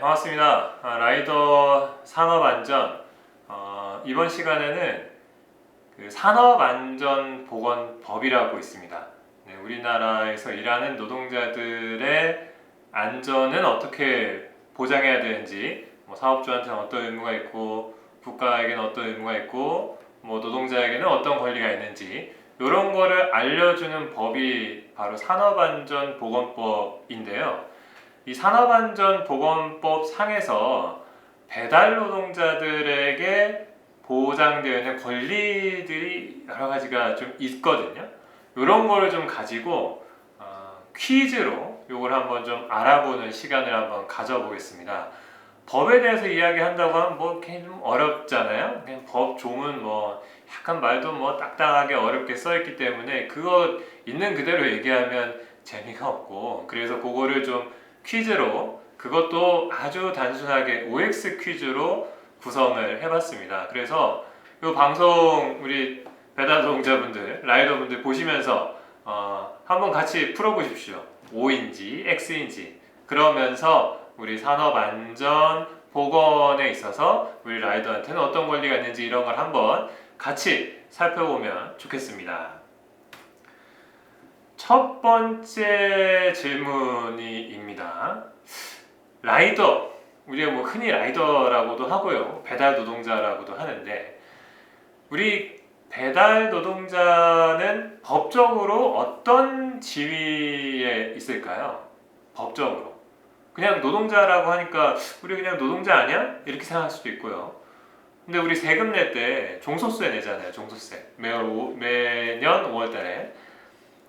반갑습니다. 라이더 산업안전. 이번 시간에는 그 산업안전보건법이라고 있습니다. 네, 우리나라에서 일하는 노동자들의 안전은 어떻게 보장해야 되는지, 사업주한테는 어떤 의무가 있고, 국가에게는 어떤 의무가 있고, 노동자에게는 어떤 권리가 있는지, 이런 거를 알려주는 법이 바로 산업안전보건법인데요. 이 산업안전보건법 상에서 배달 노동자들에게 보장되어 있는 권리들이 여러 가지가 좀 있거든요. 이런 거를 좀 가지고 퀴즈로 이걸 한번 좀 알아보는 시간을 한번 가져보겠습니다. 법에 대해서 이야기한다고 하면 굉장히 좀 어렵잖아요. 그냥 법 종은 약간 말도 딱딱하게 어렵게 써있기 때문에 그거 있는 그대로 얘기하면 재미가 없고, 그래서 그거를 좀 퀴즈로, 그것도 아주 단순하게 OX 퀴즈로 구성을 해봤습니다. 그래서 이 방송 우리 배달 노동자분들, 라이더분들 보시면서 한번 같이 풀어보십시오. O인지 X인지. 그러면서 우리 산업안전 보건에 있어서 우리 라이더한테는 어떤 권리가 있는지 이런 걸 한번 같이 살펴보면 좋겠습니다. 첫 번째 질문입니다. 라이더, 우리가 흔히 라이더라고도 하고요, 배달 노동자라고도 하는데, 우리 배달 노동자는 법적으로 어떤 지위에 있을까요? 법적으로. 그냥 노동자라고 하니까 우리 그냥 노동자 아니야? 이렇게 생각할 수도 있고요. 근데 우리 세금 낼 때 종소세 내잖아요. 종소세. 매년 5월달에.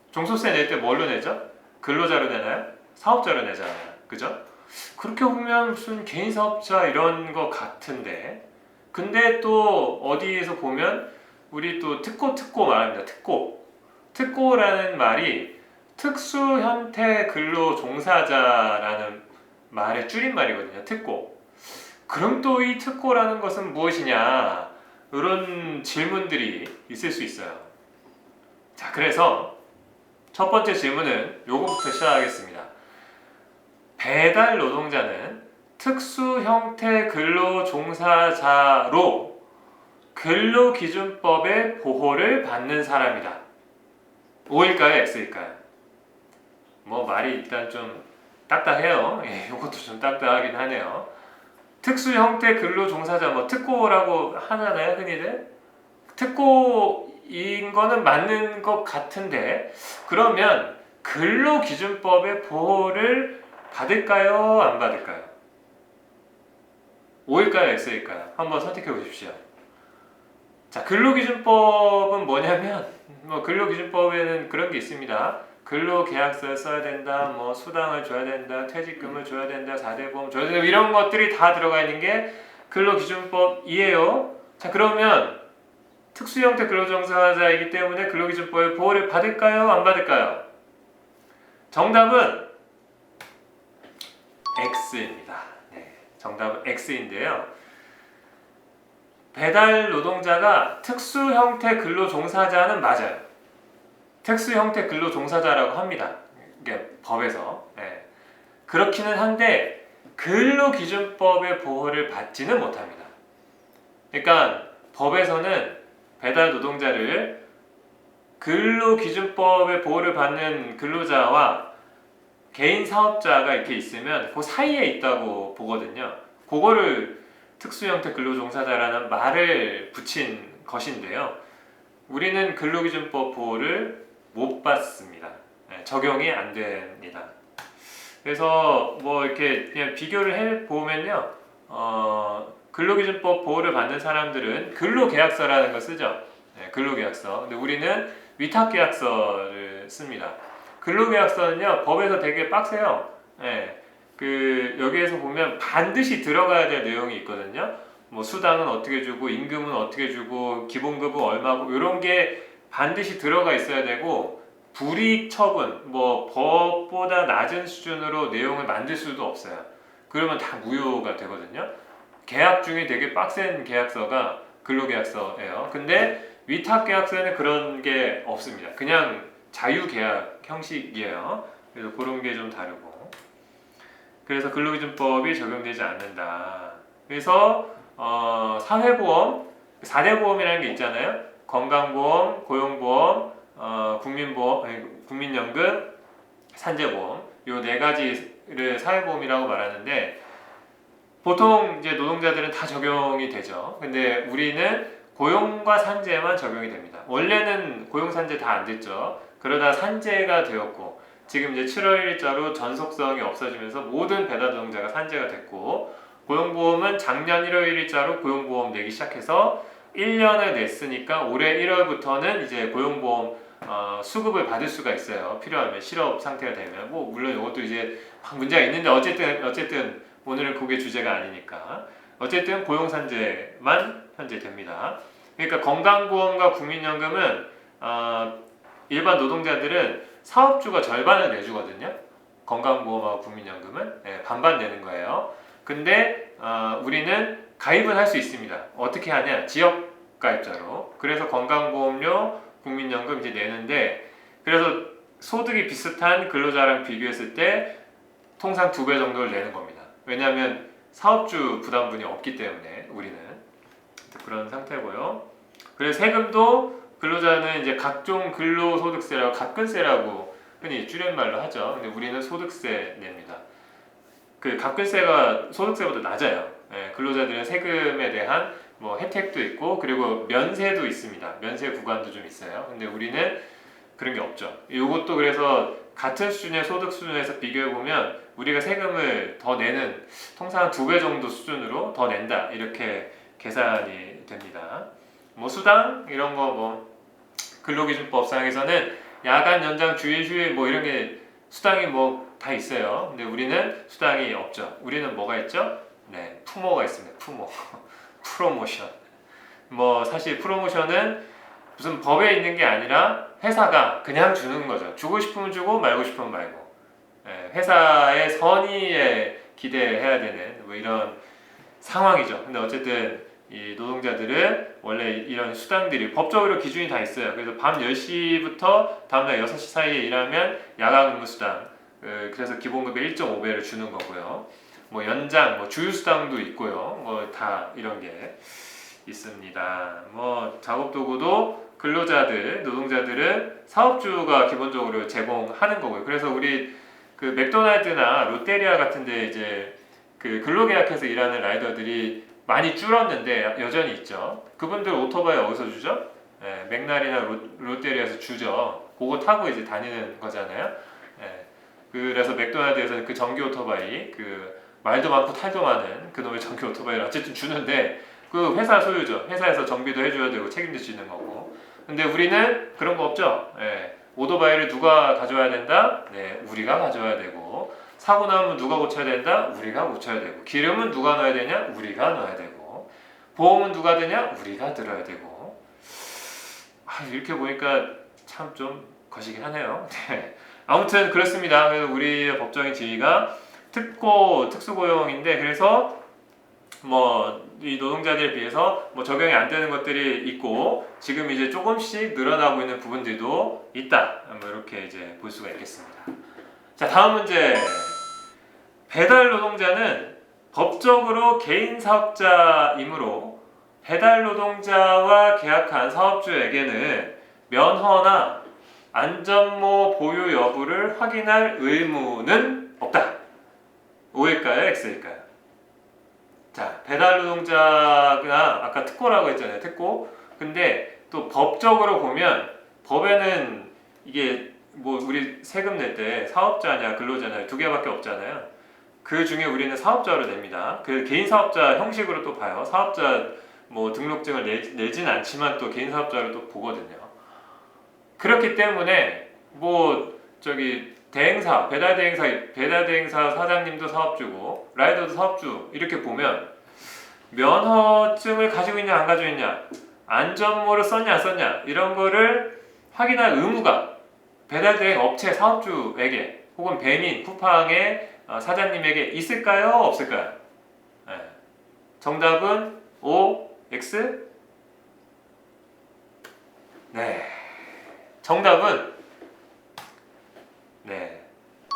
종소세 낼 때 뭘로 내죠? 근로자로 내나요? 사업자로 내잖아요. 그죠? 그렇게 보면 무슨 개인 사업자 이런 거 같은데, 근데 또 어디에서 보면 우리 또 특고 말합니다. 특고라는 말이 특수 형태 근로 종사자라는 말의 줄임말이거든요. 특고. 그럼 또 이 특고라는 것은 무엇이냐, 이런 질문들이 있을 수 있어요. 자, 그래서 첫 번째 질문은 요거부터 시작하겠습니다. 배달 노동자는 특수 형태 근로 종사자로 근로기준법의 보호를 받는 사람이다. O일까요? X일까요? 말이 일단 좀 딱딱해요. 요것도 좀 딱딱하긴 하네요. 특수 형태 근로 종사자, 특고라고 하잖아요, 흔히들. 특고인 거는 맞는 것 같은데, 그러면 근로기준법의 보호를 받을까요? 안 받을까요? O일까요? X일까요? 한번 선택해 보십시오. 자, 근로기준법은 뭐냐면, 근로기준법에는 그런 게 있습니다. 근로계약서를 써야 된다, 수당을 줘야 된다, 퇴직금을 줘야 된다, 4대 보험 줘야 된다, 이런 것들이 다 들어가 있는 게 근로기준법이에요. 자, 그러면 특수형태 근로종사자이기 때문에 근로기준법의 보호를 받을까요? 안 받을까요? 정답은 X입니다. 네, 정답은 X인데요. 배달 노동자가 특수형태 근로종사자는 맞아요. 특수형태 근로종사자라고 합니다. 이게 법에서. 네. 그렇기는 한데 근로기준법의 보호를 받지는 못합니다. 그러니까 법에서는 배달 노동자를 근로기준법의 보호를 받는 근로자와 개인 사업자가 이렇게 있으면 그 사이에 있다고 보거든요. 그거를 특수형태 근로종사자라는 말을 붙인 것인데요. 우리는 근로기준법 보호를 못 받습니다. 적용이 안 됩니다. 그래서 이렇게 그냥 비교를 해보면요, 근로기준법 보호를 받는 사람들은 근로계약서라는 걸 쓰죠. 근로계약서. 근데 우리는 위탁계약서를 씁니다. 근로계약서는요, 법에서 되게 빡세요. 여기에서 보면 반드시 들어가야 될 내용이 있거든요. 수당은 어떻게 주고, 임금은 어떻게 주고, 기본급은 얼마고, 이런 게 반드시 들어가 있어야 되고, 불이익 처분, 법보다 낮은 수준으로 내용을 만들 수도 없어요. 그러면 다 무효가 되거든요. 계약 중에 되게 빡센 계약서가 근로계약서예요. 근데 위탁계약서에는 그런 게 없습니다. 그냥 자유계약 형식이에요. 그래서 그런 게 좀 다르고. 그래서 근로기준법이 적용되지 않는다. 그래서 사회보험, 4대 보험이라는 게 있잖아요. 건강보험, 고용보험, 국민보험, 아니, 국민연금, 산재보험. 요 네 가지를 사회보험이라고 말하는데 보통 이제 노동자들은 다 적용이 되죠. 근데 우리는 고용과 산재만 적용이 됩니다. 원래는 고용 산재 다 안 됐죠. 그러다 산재가 되었고 지금 이제 7월 1일자로 전속성이 없어지면서 모든 배달 노동자가 산재가 됐고 고용보험은 작년 1월 1일자로 고용보험 내기 시작해서 1년을 냈으니까 올해 1월부터는 이제 고용보험 수급을 받을 수가 있어요. 필요하면 실업 상태가 되면 뭐 물론 이것도 이제 문제가 있는데 어쨌든 오늘은 그게 주제가 아니니까 어쨌든 고용산재만 현재 됩니다. 그러니까 건강보험과 국민연금은 일반 노동자들은 사업주가 절반을 내주거든요. 건강보험하고 국민연금은 반반 내는 거예요. 근데 우리는 가입은 할 수 있습니다. 어떻게 하냐? 지역가입자로. 그래서 건강보험료, 국민연금 이제 내는데 그래서 소득이 비슷한 근로자랑 비교했을 때 통상 2배 정도를 내는 겁니다. 왜냐하면 사업주 부담분이 없기 때문에 우리는 그런 상태고요. 그래서 세금도 근로자는 이제 각종 근로소득세라고 가근세라고 흔히 줄임말로 하죠. 근데 우리는 소득세 냅니다. 그 가근세가 소득세보다 낮아요. 근로자들은 세금에 대한 뭐 혜택도 있고 그리고 면세도 있습니다. 면세 구간도 좀 있어요. 근데 우리는 그런 게 없죠. 이것도 그래서 같은 수준의 소득 수준에서 비교해 보면 우리가 세금을 더 내는 통상 2배 정도 수준으로 더 낸다 이렇게 계산이 됩니다. 뭐 수당 이런 거 뭐 근로기준법상에서는 야간 연장 주일 휴일 뭐 이런 게 수당이 뭐 다 있어요. 근데 우리는 수당이 없죠. 우리는 뭐가 있죠? 네, 푸모가 있습니다. 푸모 프로모션. 뭐 사실 프로모션은 무슨 법에 있는 게 아니라 회사가 그냥 주는 거죠. 주고 싶으면 주고 말고 싶으면 말고. 회사의 선의에 기대해야 되는 뭐 이런 상황이죠. 근데 어쨌든 이 노동자들은 원래 이런 수당들이 법적으로 기준이 다 있어요. 그래서 밤 10시부터 다음날 6시 사이에 일하면 야간 근무 수당. 그래서 기본급의 1.5배를 주는 거고요. 뭐 연장, 뭐 주휴수당도 있고요. 뭐 다 이런 게 있습니다. 뭐 작업도구도 근로자들, 노동자들은 사업주가 기본적으로 제공하는 거고요. 그래서 우리 그 맥도날드나 롯데리아 같은데 이제 그 근로계약해서 일하는 라이더들이 많이 줄었는데 여전히 있죠. 그분들 오토바이 어디서 주죠? 맥날이나 롯데리아에서 주죠. 그거 타고 이제 다니는 거잖아요. 그래서 맥도날드에서는 그 전기 오토바이, 그 말도 많고 탈도 많은 그놈의 전기 오토바이를 어쨌든 주는데 그 회사 소유죠. 회사에서 정비도 해줘야 되고 책임질 수 있는 거고. 근데 우리는 그런 거 없죠. 오토바이를 누가 가져와야 된다? 네, 우리가 가져와야 되고 사고 나면 누가 고쳐야 된다? 우리가 고쳐야 되고 기름은 누가 넣어야 되냐? 우리가 넣어야 되고 보험은 누가 되냐? 우리가 들어야 되고 이렇게 보니까 참 좀 거시긴 하네요. 네. 아무튼 그렇습니다. 그래서 우리의 법적인 지위가 특수고용인데 그래서 뭐 이 노동자들에 비해서 뭐 적용이 안 되는 것들이 있고 지금 이제 조금씩 늘어나고 있는 부분들도 있다. 뭐 이렇게 이제 볼 수가 있겠습니다. 자, 다음 문제. 배달 노동자는 법적으로 개인 사업자이므로 배달 노동자와 계약한 사업주에게는 면허나 안전모 보유 여부를 확인할 의무는 없다. O일까요? X일까요? 자, 배달 노동자가 아까 특고라고 했잖아요. 특고. 근데 또 법적으로 보면 법에는 이게 뭐 우리 세금 낼 때 사업자냐 근로자냐 두 개밖에 없잖아요. 그 중에 우리는 사업자로 냅니다. 그 개인 사업자 형식으로 또 봐요. 사업자 뭐 등록증을 내진 않지만 또 개인 사업자로 또 보거든요. 그렇기 때문에 뭐 저기 대행사, 배달 대행사 사장님도 사업주고 라이더도 사업주 이렇게 보면 면허증을 가지고 있냐 안 가지고 있냐 안전모를 썼냐 안 썼냐 이런 거를 확인할 의무가 배달 대행 업체 사업주에게 혹은 배민, 쿠팡의 사장님에게 있을까요? 없을까요? 정답은 O, X? 네. 정답은 네,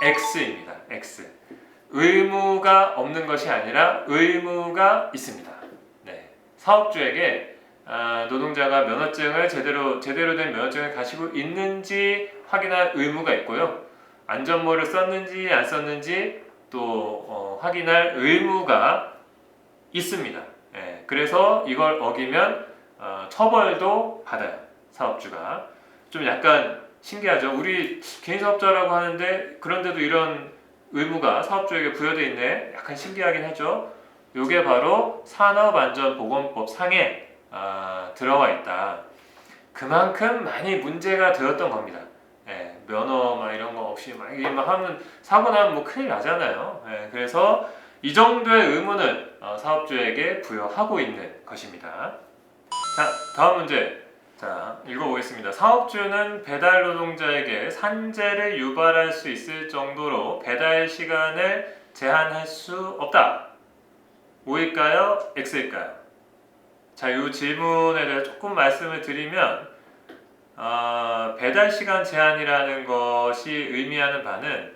X입니다. X. 의무가 없는 것이 아니라 의무가 있습니다. 네. 사업주에게 노동자가 면허증을 제대로 된 면허증을 가지고 있는지 확인할 의무가 있고요. 안전모를 썼는지 안 썼는지 또 확인할 의무가 있습니다. 예, 그래서 이걸 어기면 처벌도 받아요. 사업주가. 좀 약간 신기하죠. 우리 개인사업자라고 하는데 그런데도 이런 의무가 사업주에게 부여되어 있네. 약간 신기하긴 하죠. 이게 바로 산업안전보건법 상에 들어와 있다. 그만큼 많이 문제가 되었던 겁니다. 예, 면허 막 이런 거 없이 막 하면 사고 나면 뭐 큰일 나잖아요. 예, 그래서 이 정도의 의무는 사업주에게 부여하고 있는 것입니다. 자, 다음 문제. 자, 읽어보겠습니다. 사업주는 배달 노동자에게 산재를 유발할 수 있을 정도로 배달 시간을 제한할 수 없다. O일까요? X일까요? 자, 이 질문에 대해 조금 말씀을 드리면 배달 시간 제한이라는 것이 의미하는 바는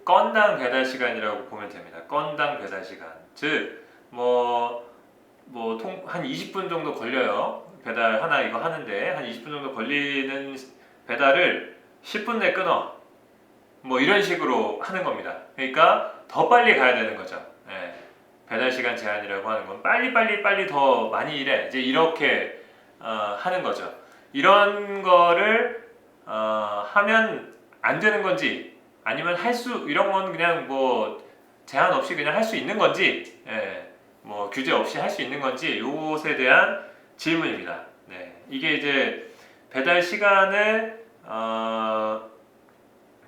건당 배달 시간이라고 보면 됩니다. 건당 배달 시간. 즉, 한 20분 정도 걸려요. 배달 하나 이거 하는데 한 20분 정도 걸리는 배달을 10분 내에 끊어. 뭐 이런 식으로 하는 겁니다. 그러니까 더 빨리 가야 되는 거죠. 예. 배달 시간 제한이라고 하는 건 빨리 더 많이 일해. 이제 이렇게 하는 거죠. 이런 거를 하면 안 되는 건지 아니면 이런 건 그냥 뭐 제한 없이 그냥 할 수 있는 건지, 예, 뭐 규제 없이 할 수 있는 건지 이것에 대한 질문입니다. 네, 이게 이제 배달 시간을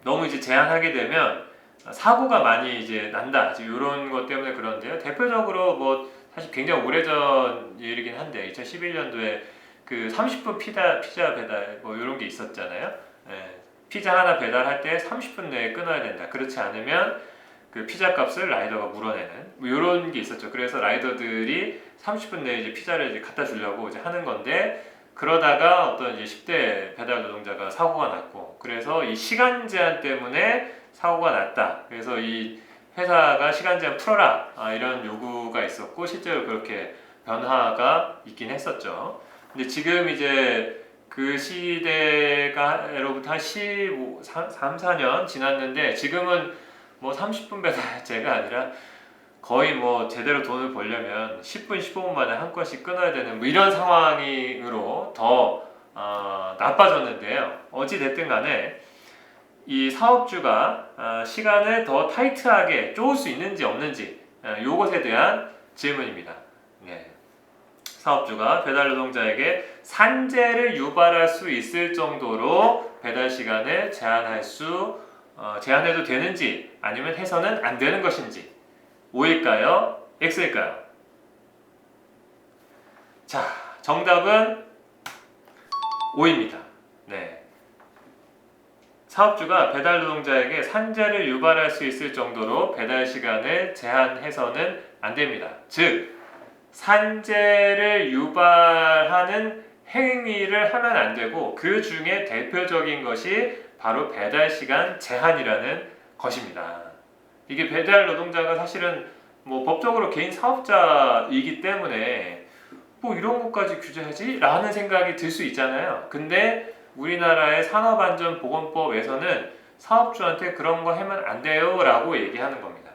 너무 이제 제한하게 되면 사고가 많이 이제 난다. 이런 것 때문에 그런데요. 대표적으로 뭐 사실 굉장히 오래전 일이긴 한데 2011년도에 그 30분 피자 배달 뭐 이런 게 있었잖아요. 예, 피자 하나 배달할 때 30분 내에 끊어야 된다. 그렇지 않으면 그 피자 값을 라이더가 물어내는 뭐 이런 게 있었죠. 그래서 라이더들이 30분 내에 이제 피자를 이제 갖다 주려고 이제 하는 건데 그러다가 어떤 이제 10대 배달 노동자가 사고가 났고 그래서 이 시간 제한 때문에 사고가 났다. 그래서 이 회사가 시간 제한 풀어라 이런 요구가 있었고 실제로 그렇게 변화가 있긴 했었죠. 근데 지금 이제 그 시대가로부터 한 3, 4년 지났는데 지금은 뭐 30분 배달제가 아니라 거의 뭐 제대로 돈을 벌려면 10분, 15분 만에 한 건씩 끊어야 되는 뭐 이런 상황으로 더 나빠졌는데요. 어찌 됐든 간에 이 사업주가 시간을 더 타이트하게 쪼을 수 있는지 없는지 요것에 대한 질문입니다. 네. 사업주가 배달 노동자에게 산재를 유발할 수 있을 정도로 배달 시간을 제한해도 되는지 아니면 해서는 안 되는 것인지 O일까요? X일까요? 자, 정답은 O입니다. 네. 사업주가 배달 노동자에게 산재를 유발할 수 있을 정도로 배달 시간을 제한해서는 안 됩니다. 즉, 산재를 유발하는 행위를 하면 안 되고 그 중에 대표적인 것이 바로 배달 시간 제한이라는 것입니다. 이게 배달 노동자가 사실은 뭐 법적으로 개인 사업자이기 때문에 뭐 이런 것까지 규제하지? 라는 생각이 들 수 있잖아요. 근데 우리나라의 산업안전보건법에서는 사업주한테 그런 거 하면 안 돼요 라고 얘기하는 겁니다.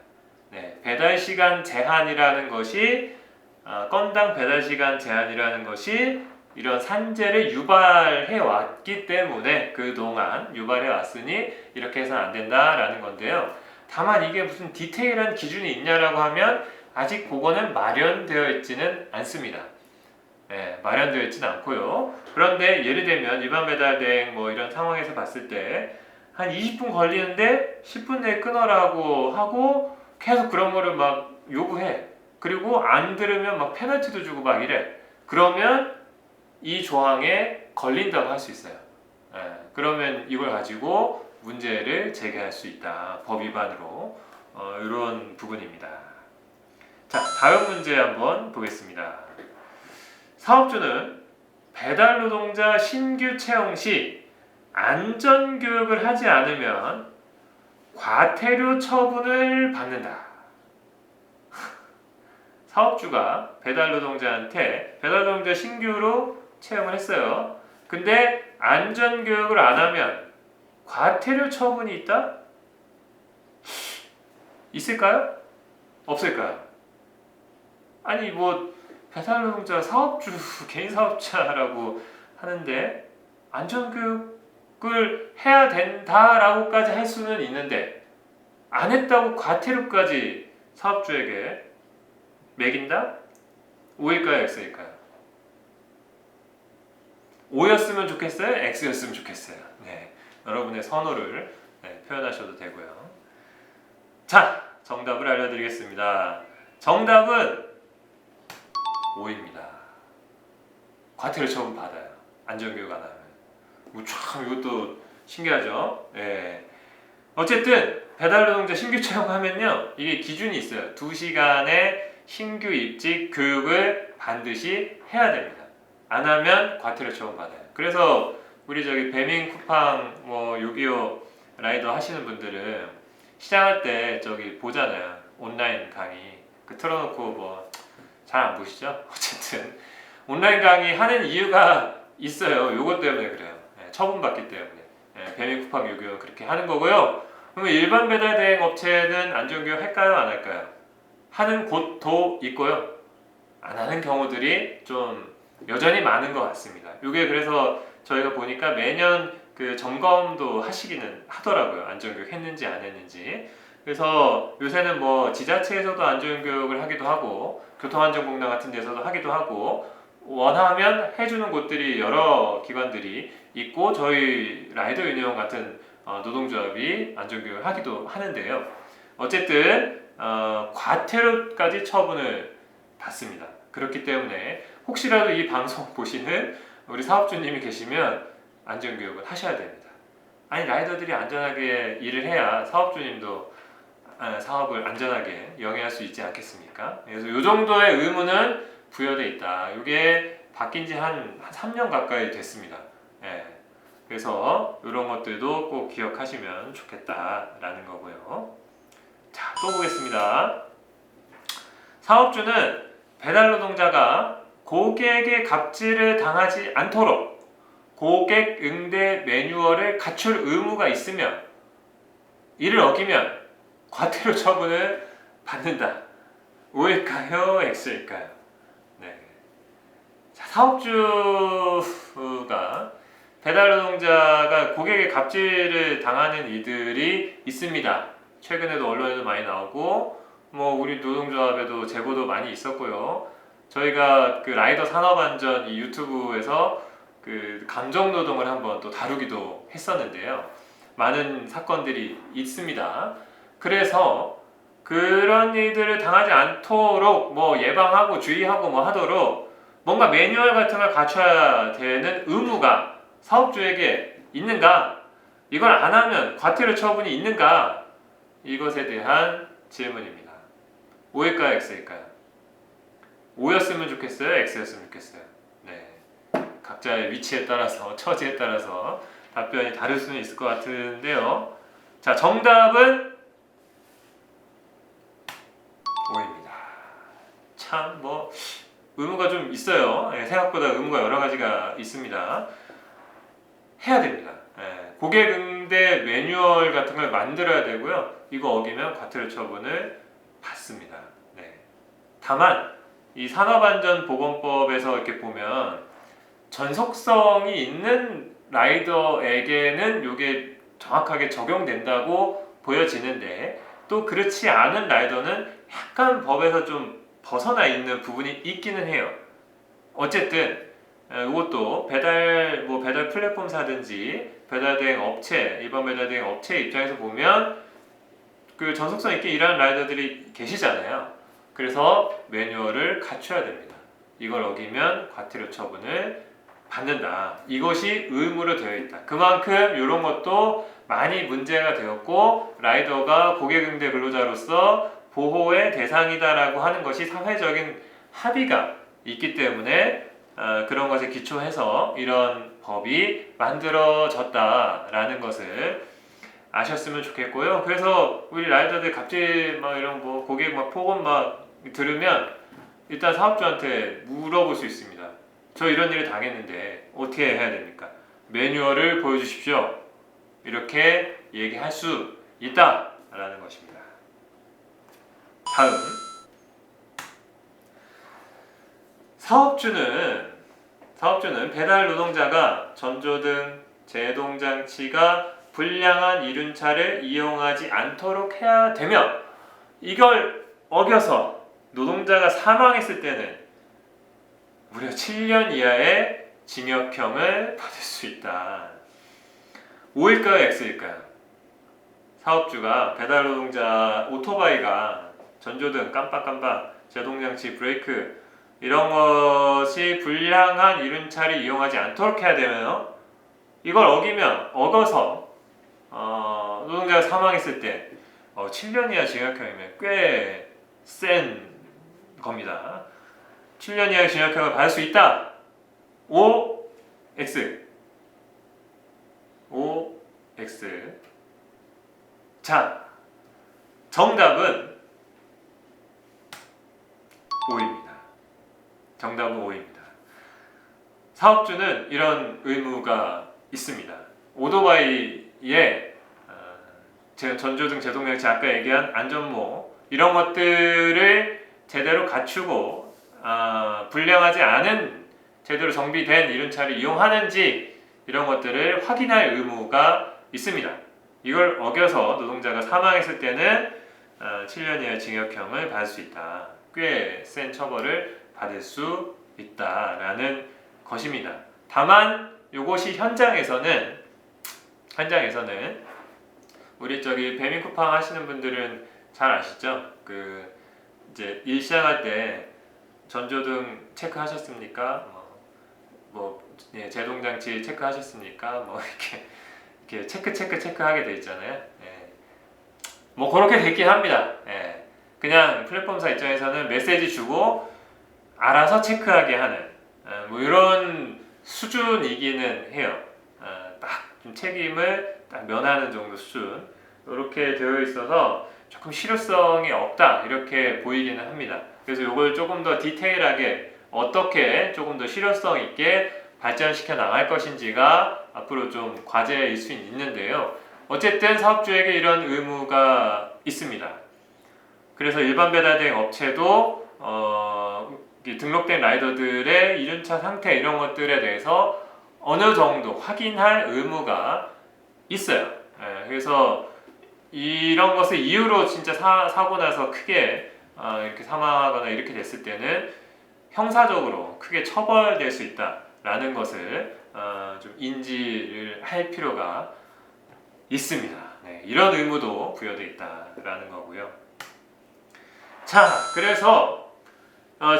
네, 배달 시간 제한이라는 것이 건당 배달 시간 제한이라는 것이 이런 산재를 유발해 왔기 때문에 그동안 유발해 왔으니 이렇게 해서는 안 된다라는 건데요. 다만 이게 무슨 디테일한 기준이 있냐라고 하면 아직 그거는 마련되어 있지는 않습니다. 네, 마련되어 있지는 않고요. 그런데 예를 들면 일반 배달 대행 뭐 이런 상황에서 봤을 때 한 20분 걸리는데 10분 내에 끊어라고 하고 계속 그런 거를 막 요구해. 그리고 안 들으면 막 페널티도 주고 막 이래. 그러면 이 조항에 걸린다고 할 수 있어요. 예, 그러면 이걸 가지고 문제를 제기할 수 있다. 법 위반으로. 이런 부분입니다. 자, 다음 문제 한번 보겠습니다. 사업주는 배달 노동자 신규 채용 시 안전교육을 하지 않으면 과태료 처분을 받는다. 사업주가 배달 노동자한테 배달 노동자 신규로 채용을 했어요. 근데 안전교육을 안 하면 과태료 처분이 있다? 있을까요? 없을까요? 아니 뭐 배달 노동자 사업주 개인 사업자라고 하는데 안전교육을 해야 된다라고까지 할 수는 있는데 안 했다고 과태료까지 사업주에게 매긴다? O일까요? X일까요? O였으면 좋겠어요? X였으면 좋겠어요. 네, 여러분의 선호를 표현하셔도 되고요. 자, 정답을 알려드리겠습니다. 정답은 O입니다. 과태료 처분 받아요. 안전교육 안 하면. 참 이것도 신기하죠? 예. 어쨌든 배달 노동자 신규 채용하면요 이게 기준이 있어요. 2시간의 신규 입직 교육을 반드시 해야 됩니다. 안 하면 과태료 처분 받아요. 그래서 우리 저기 배민 쿠팡 뭐 요기요 라이더 하시는 분들은 시작할 때 저기 보잖아요. 온라인 강의 그 틀어놓고 뭐 잘 안 보시죠? 어쨌든 온라인 강의 하는 이유가 있어요. 요것 때문에 그래요. 처분받기 때문에. 배민 쿠팡 요기요 그렇게 하는 거고요. 그러면 일반 배달 대행 업체는 안전교육 할까요? 안 할까요? 하는 곳도 있고요. 안 하는 경우들이 좀 여전히 많은 것 같습니다. 이게 그래서 저희가 보니까 매년 그 점검도 하시기는 하더라고요. 안전교육 했는지 안 했는지. 그래서 요새는 뭐 지자체에서도 안전교육을 하기도 하고 교통안전공단 같은 데서도 하기도 하고 원하면 해주는 곳들이 여러 기관들이 있고 저희 라이더 유니온 같은 노동조합이 안전교육을 하기도 하는데요. 어쨌든 과태료까지 처분을 받습니다. 그렇기 때문에 혹시라도 이 방송 보시는 우리 사업주님이 계시면 안전교육을 하셔야 됩니다. 아니 라이더들이 안전하게 일을 해야 사업주님도 사업을 안전하게 영위할 수 있지 않겠습니까? 그래서 이 정도의 의무는 부여돼 있다. 이게 바뀐 지 한 3년 가까이 됐습니다. 예. 그래서 이런 것들도 꼭 기억하시면 좋겠다라는 거고요. 자, 또 보겠습니다. 사업주는 배달 노동자가 고객의 갑질을 당하지 않도록 고객 응대 매뉴얼을 갖출 의무가 있으며 이를 어기면 과태료 처분을 받는다. O일까요? X일까요? 네. 자, 사업주가 배달 노동자가 고객의 갑질을 당하는 이들이 있습니다. 최근에도 언론에도 많이 나오고 뭐 우리 노동조합에도 제보도 많이 있었고요. 저희가 그 라이더 산업안전 이 유튜브에서 그 감정노동을 한번 또 다루기도 했었는데요. 많은 사건들이 있습니다. 그래서 그런 일들을 당하지 않도록 뭐 예방하고 주의하고 뭐 하도록 뭔가 매뉴얼 같은 걸 갖춰야 되는 의무가 사업주에게 있는가? 이걸 안 하면 과태료 처분이 있는가? 이것에 대한 질문입니다. O일까요? X일까요? O였으면 좋겠어요? X였으면 좋겠어요? 네. 각자의 위치에 따라서, 처지에 따라서 답변이 다를 수는 있을 것 같은데요. 자, 정답은 O입니다. 참, 뭐, 의무가 좀 있어요. 생각보다 의무가 여러 가지가 있습니다. 해야 됩니다. 고객 응대 매뉴얼 같은 걸 만들어야 되고요. 이거 어기면 과태료 처분을 받습니다. 네. 다만 이 산업안전보건법에서 이렇게 보면 전속성이 있는 라이더에게는 이게 정확하게 적용된다고 보여지는데 또 그렇지 않은 라이더는 약간 법에서 좀 벗어나 있는 부분이 있기는 해요. 어쨌든 이것도 배달 플랫폼사든지 배달 대행 업체, 일반 배달 대행 업체 입장에서 보면 그 전속성 있게 일하는 라이더들이 계시잖아요. 그래서 매뉴얼을 갖춰야 됩니다. 이걸 어기면 과태료 처분을 받는다. 이것이 의무로 되어 있다. 그만큼 이런 것도 많이 문제가 되었고 라이더가 고객 응대 근로자로서 보호의 대상이다라고 하는 것이 사회적인 합의가 있기 때문에 그런 것에 기초해서 이런 법이 만들어졌다라는 것을 아셨으면 좋겠고요. 그래서 우리 라이더들 갑질 막 이런 뭐 고객 막 폭언 막 들으면 일단 사업주한테 물어볼 수 있습니다. 저 이런 일을 당했는데 어떻게 해야 됩니까? 매뉴얼을 보여주십시오. 이렇게 얘기할 수 있다라는 것입니다. 다음, 사업주는 배달 노동자가 전조등, 제동장치가 불량한 이륜차를 이용하지 않도록 해야 되며, 이걸 어겨서 노동자가 사망했을 때는 무려 7년 이하의 징역형을 받을 수 있다. O일까요? X일까요? 사업주가 배달 노동자 오토바이가 전조등, 깜빡깜빡, 제동장치, 브레이크 이런 것이 불량한 이륜차를 이용하지 않도록 해야 되면 이걸 어겨서 노동자가 사망했을 때 7년 이하 징역형이면 꽤 센 겁니다. 7년 이하 징역형을 받을 수 있다. O, X. O, X. 자, 정답은 O입니다. 정답은 O입니다. 사업주는 이런 의무가 있습니다. 오토바이에 전조등, 제동장치, 아까 얘기한 안전모 이런 것들을 제대로 갖추고 불량하지 않은 제대로 정비된 이륜차를 이용하는지 이런 것들을 확인할 의무가 있습니다. 이걸 어겨서 노동자가 사망했을 때는 7년 이하의 징역형을 받을 수 있다. 꽤 센 처벌을 받을 수 있다라는 것입니다. 다만 이것이 현장에서는 우리 저기 배민쿠팡 하시는 분들은 잘 아시죠? 이제 일 시작할 때 전조등 체크하셨습니까? 제동장치 체크하셨습니까? 뭐 이렇게 체크하게 돼 있잖아요. 예. 뭐 그렇게 돼 있긴 합니다. 예. 그냥 플랫폼사 입장에서는 메시지 주고 알아서 체크하게 하는 뭐 이런 수준이기는 해요. 딱 좀 책임을 딱 면하는 정도 수준 이렇게 되어 있어서 조금 실효성이 없다 이렇게 보이기는 합니다. 그래서 이걸 조금 더 디테일하게 어떻게 조금 더 실효성 있게 발전시켜 나갈 것인지가 앞으로 좀 과제일 수 있는데요. 어쨌든 사업주에게 이런 의무가 있습니다. 그래서 일반 배달 대행 업체도 등록된 라이더들의 이륜차 상태 이런 것들에 대해서 어느 정도 확인할 의무가 있어요. 그래서 이런 것을 이유로 진짜 사고 나서 크게 이렇게 사망하거나 이렇게 됐을 때는 형사적으로 크게 처벌될 수 있다라는 것을 좀 인지를 할 필요가 있습니다. 네, 이런 의무도 부여되어 있다라는 거고요. 자, 그래서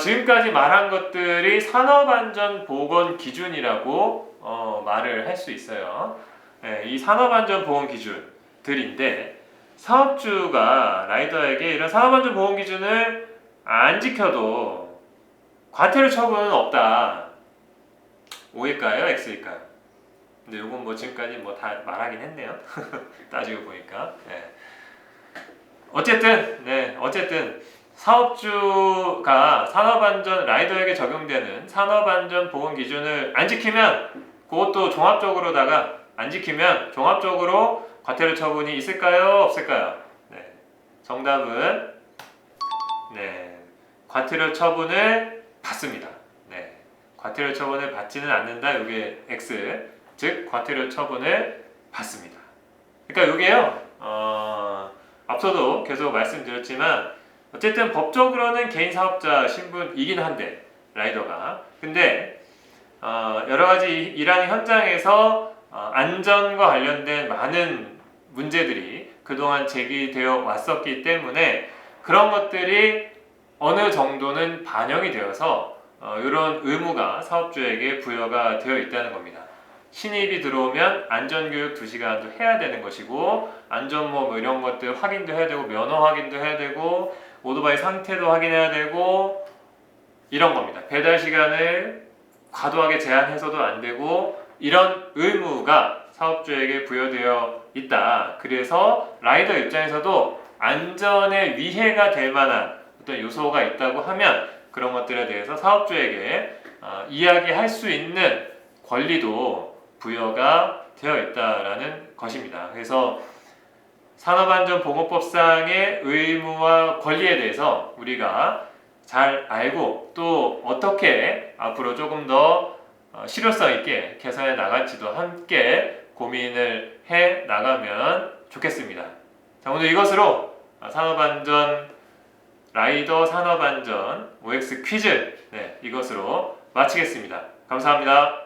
지금까지 말한 것들이 산업안전보건 기준이라고 말을 할 수 있어요. 네, 이 산업안전보건 기준들인데 사업주가 라이더에게 이런 산업안전보건 기준을 안 지켜도 과태료 처분은 없다. O일까요? X일까요? 근데 요건 뭐 지금까지 뭐 다 말하긴 했네요. 따지고 보니까. 네. 어쨌든 사업주가 라이더에게 적용되는 산업안전 보건 기준을 안 지키면 그것도 종합적으로다가 안 지키면 종합적으로 과태료 처분이 있을까요? 없을까요? 네. 정답은 과태료 처분을 받습니다. 네. 과태료 처분을 받지는 않는다. 이게 X, 즉 과태료 처분을 받습니다. 그러니까 이게요. 앞서도 계속 말씀드렸지만 어쨌든 법적으로는 개인 사업자 신분이긴 한데 라이더가 근데 여러 가지 일하는 현장에서 안전과 관련된 많은 문제들이 그동안 제기되어 왔었기 때문에 그런 것들이 어느 정도는 반영이 되어서 이런 의무가 사업주에게 부여가 되어 있다는 겁니다. 신입이 들어오면 안전교육 2시간도 해야 되는 것이고 안전모 뭐 이런 것들 확인도 해야 되고 면허 확인도 해야 되고 오토바이 상태도 확인해야 되고 이런 겁니다. 배달 시간을 과도하게 제한해서도 안 되고 이런 의무가 사업주에게 부여되어 있다. 그래서 라이더 입장에서도 안전에 위해가 될 만한 어떤 요소가 있다고 하면 그런 것들에 대해서 사업주에게 이야기할 수 있는 권리도 부여가 되어 있다라는 것입니다. 그래서 산업안전보건법상의 의무와 권리에 대해서 우리가 잘 알고 또 어떻게 앞으로 조금 더 실효성 있게 개선해 나갈지도 함께 고민을 해 나가면 좋겠습니다. 자, 오늘 이것으로 산업안전 라이더 산업안전 OX 퀴즈 이것으로 마치겠습니다. 감사합니다.